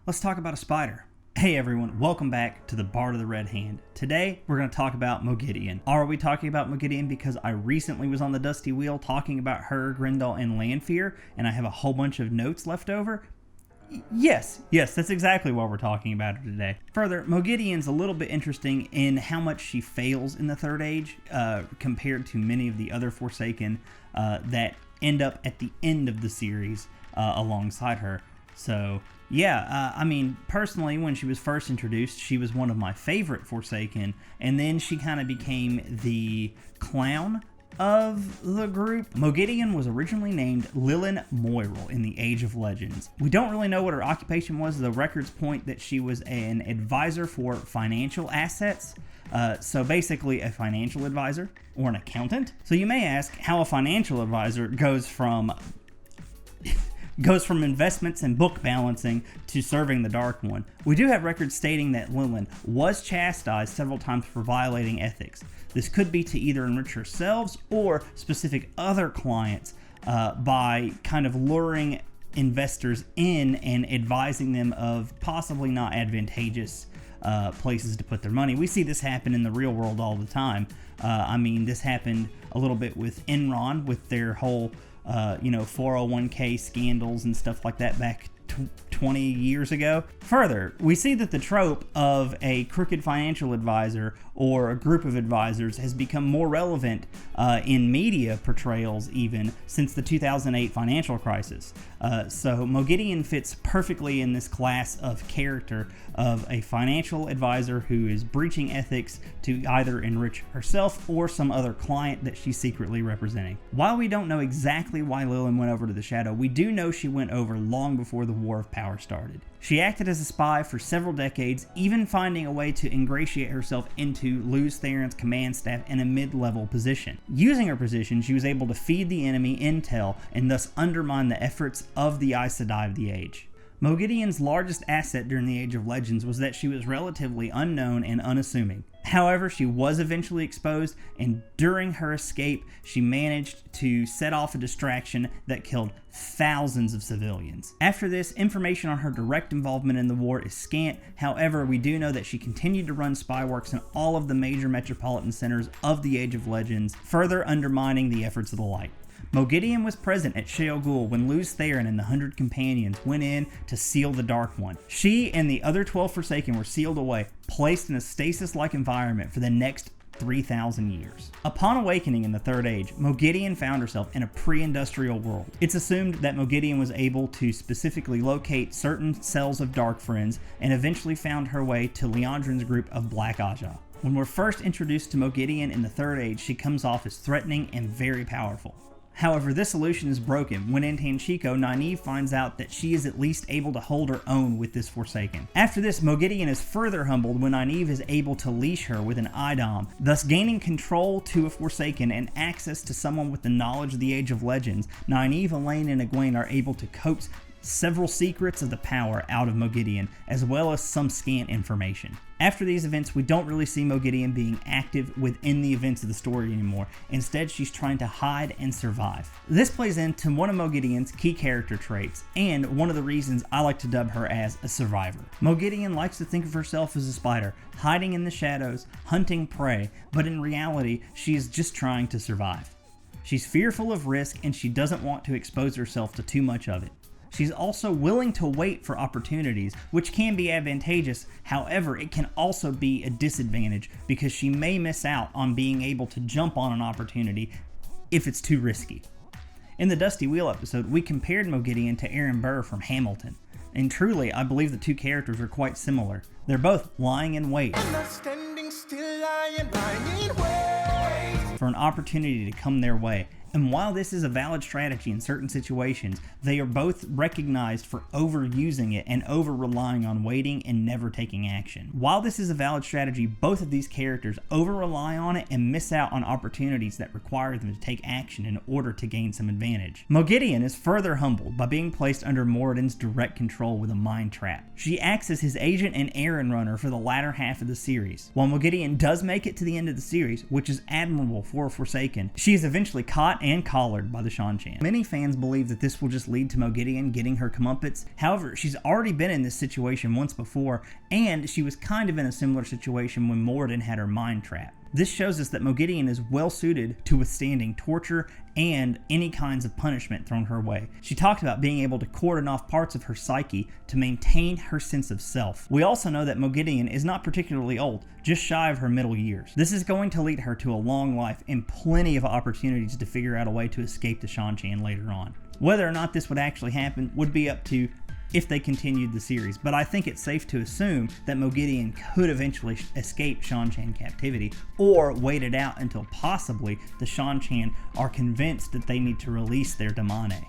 let's talk about a spider. Hey everyone, welcome back to the Bard of the Red Hand. Today, we're going to talk about Moghedien. Are we talking about Moghedien because I recently was on the Dusty Wheel talking about her, Grendel, and Lanfear, and I have a whole bunch of notes left over? Yes, that's exactly why we're talking about her today. Further, Moghedien's a little bit interesting in how much she fails in the Third Age compared to many of the other Forsaken that end up at the end of the series alongside her. So, yeah, I mean, personally, when she was first introduced, she was one of my favorite Forsaken, and then she kind of became the clown of the group. Moghedien was originally named Lilin Moiral in the Age of Legends. We don't really know what her occupation was. The records point that she was an advisor for financial assets. So basically a financial advisor or an accountant. So you may ask how a financial advisor goes from investments and book balancing to serving the Dark One. We do have records stating that Lilin was chastised several times for violating ethics. This could be to either enrich herself or specific other clients by kind of luring investors in and advising them of possibly not advantageous places to put their money. We see this happen in the real world all the time. I mean, this happened a little bit with Enron with their whole 401k scandals and stuff like that back 20 years ago. Further, we see that the trope of a crooked financial advisor or a group of advisors has become more relevant in media portrayals even since the 2008 financial crisis. So Moghedien fits perfectly in this class of character of a financial advisor who is breaching ethics to either enrich herself or some other client that she's secretly representing. While we don't know exactly why Lilin went over to the Shadow, we do know she went over long before the War of Power started. She acted as a spy for several decades, even finding a way to ingratiate herself into Lews Therin's command staff in a mid-level position. Using her position, she was able to feed the enemy intel and thus undermine the efforts of the Aes Sedai of the Age. Moghedien's largest asset during the Age of Legends was that she was relatively unknown and unassuming. However, she was eventually exposed, and during her escape, she managed to set off a distraction that killed thousands of civilians. After this, information on her direct involvement in the war is scant. However, we do know that she continued to run spy works in all of the major metropolitan centers of the Age of Legends, further undermining the efforts of the Light. Moghedien was present at Shale Ghul when Lews Therin and the 100 Companions went in to seal the Dark One. She and the other 12 Forsaken were sealed away, placed in a stasis-like environment for the next 3,000 years. Upon awakening in the Third Age, Moghedien found herself in a pre-industrial world. It's assumed that Moghedien was able to specifically locate certain cells of Dark Friends and eventually found her way to Liandrin's group of Black Aja. When we're first introduced to Moghedien in the Third Age, she comes off as threatening and very powerful. However, this illusion is broken when in Tanchico, Nynaeve finds out that she is at least able to hold her own with this Forsaken. After this, Moghedien is further humbled when Nynaeve is able to leash her with an Idom, thus gaining control to a Forsaken and access to someone with the knowledge of the Age of Legends. Nynaeve, Elaine, and Egwene are able to coax several secrets of the power out of Moghedien, as well as some scant information. After these events, we don't really see Moghedien being active within the events of the story anymore. Instead, she's trying to hide and survive. This plays into one of Moghedien's key character traits, and one of the reasons I like to dub her as a survivor. Moghedien likes to think of herself as a spider, hiding in the shadows, hunting prey, but in reality, she is just trying to survive. She's fearful of risk, and she doesn't want to expose herself to too much of it. She's also willing to wait for opportunities, which can be advantageous. However, it can also be a disadvantage because she may miss out on being able to jump on an opportunity if it's too risky. In the Dusty Wheel episode, we compared Moghedien to Aaron Burr from Hamilton. And truly, I believe the two characters are quite similar. They're both lying in wait for an opportunity to come their way. And while this is a valid strategy in certain situations, they are both recognized for overusing it and over-relying on waiting and never taking action. While this is a valid strategy, both of these characters over-rely on it and miss out on opportunities that require them to take action in order to gain some advantage. Moghedien is further humbled by being placed under Moradin's direct control with a mind trap. She acts as his agent and errand runner for the latter half of the series. While Moghedien does make it to the end of the series, which is admirable for Forsaken, she is eventually caught shot and collared by the Seanchan. Many fans believe that this will just lead to Moghedien getting her comeuppance. However, she's already been in this situation once before, and she was kind of in a similar situation when Moghedien had her mind trapped. This shows us that Moghedien is well suited to withstanding torture and any kinds of punishment thrown her way. She talked about being able to cordon off parts of her psyche to maintain her sense of self. We also know that Moghedien is not particularly old, just shy of her middle years. This is going to lead her to a long life and plenty of opportunities to figure out a way to escape the Seanchan later on. Whether or not this would actually happen would be up to if they continued the series, but I think it's safe to assume that Moghedien could eventually escape Seanchan captivity, or wait it out until possibly the Seanchan are convinced that they need to release their damane.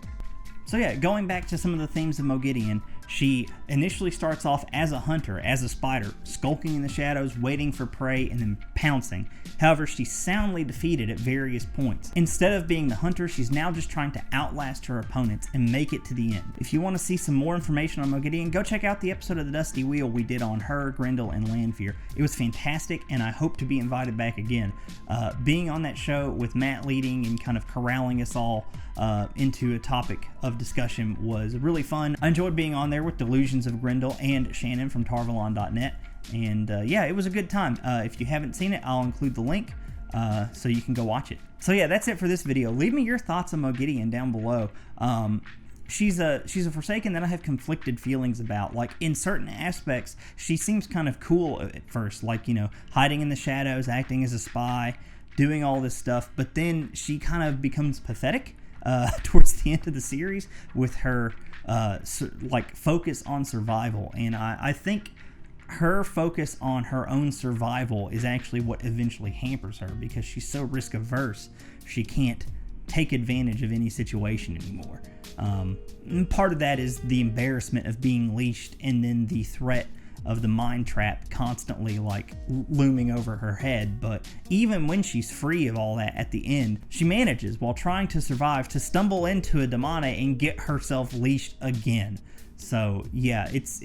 So yeah, going back to some of the themes of Moghedien, she initially starts off as a hunter, as a spider, skulking in the shadows, waiting for prey, and then pouncing. However, she's soundly defeated at various points. Instead of being the hunter, she's now just trying to outlast her opponents and make it to the end. If you want to see some more information on Moghedien, go check out the episode of The Dusty Wheel we did on her, Grendel, and Lanfear. It was fantastic, and I hope to be invited back again. Being on that show with Matt leading and kind of corralling us all into a topic of discussion was really fun. I enjoyed being on there with Delusions of Grendel and Shannon from Tarvalon.net, and yeah, it was a good time. If you haven't seen it, I'll include the link so you can go watch it. So yeah, that's it for this video. Leave me your thoughts on Moghedien down below. She's a Forsaken that I have conflicted feelings about. Like, in certain aspects, she seems kind of cool at first, like, you know, hiding in the shadows, acting as a spy, doing all this stuff, but then she kind of becomes pathetic towards the end of the series with her like focus on survival, and I think her focus on her own survival is actually what eventually hampers her, because she's so risk averse she can't take advantage of any situation anymore. And part of that is the embarrassment of being leashed, and then the threat of the mind trap constantly like looming over her head. But even when she's free of all that at the end, she manages, while trying to survive, to stumble into a damane and get herself leashed again. So yeah, it's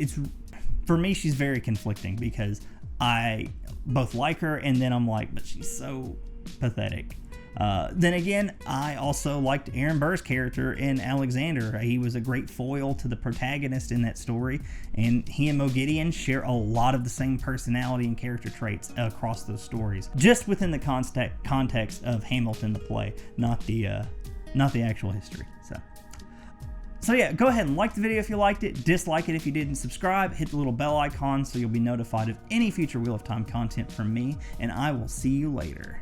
for me, she's very conflicting, because I both like her, and then I'm like, but she's so pathetic. Then again, I also liked Aaron Burr's character in Alexander. He was a great foil to the protagonist in that story, and he and Moghedien share a lot of the same personality and character traits across those stories, just within the context of Hamilton the play, not the actual history. So yeah, go ahead and like the video if you liked it, dislike it if you didn't, subscribe, hit the little bell icon so you'll be notified of any future Wheel of Time content from me, and I will see you later.